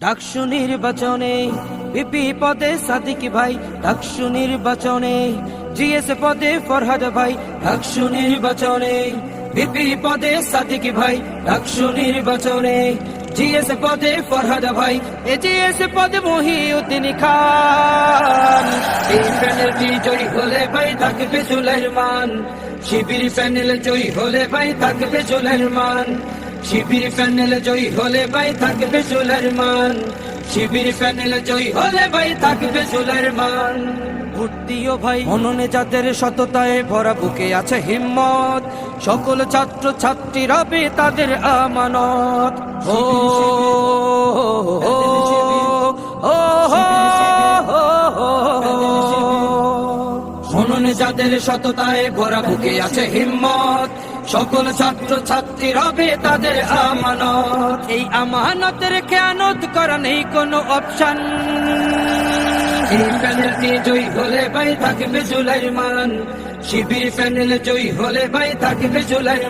ডাকসু নির্বাচনে বিপি পদে সাদিক ভাই, ডাকসু নির্বাচনে জিএস পদে ফরহাদ ভাই, ডাকসু নির্বাচনে বিপি পদে সাদিক ভাই, ডাকসু নির্বাচনে জিএস পদে ফরহাদ ভাই, জিএস পদে মহিউদ্দিন খান। এই প্যানেলটি জয়ী হলে ভাই থাকবে চুলের মান, শিবির প্যানেল জয়ী হলে ভাই থাকবে চুলের মান, শিবির প্যানেল জয়ী হলে ভাই থাকবে চুলের মান, শিবির প্যানেল জয়ী হলে ভাই থাকবে চুলের মান। ভোট দিও ভাই মননে যাদের সততায় ভরা, বুকে আছে হিম্মত, সকল ছাত্র ছাত্রী রবে তাদের আমানত। ও মননে যাদের সততায় ভরা, বুকে আছে হিম্মত, সকল ছাত্র ছাত্রী রবে তাদের আমানত। এই আমানতের খেয়ানত করা নেই কোনো অপশন। এই প্যানেলটি জয়ী হলে ভাই থাকবে চুলের মান, শিবির প্যানেল জয়ী হলে ভাই থাকবে চুলের মান।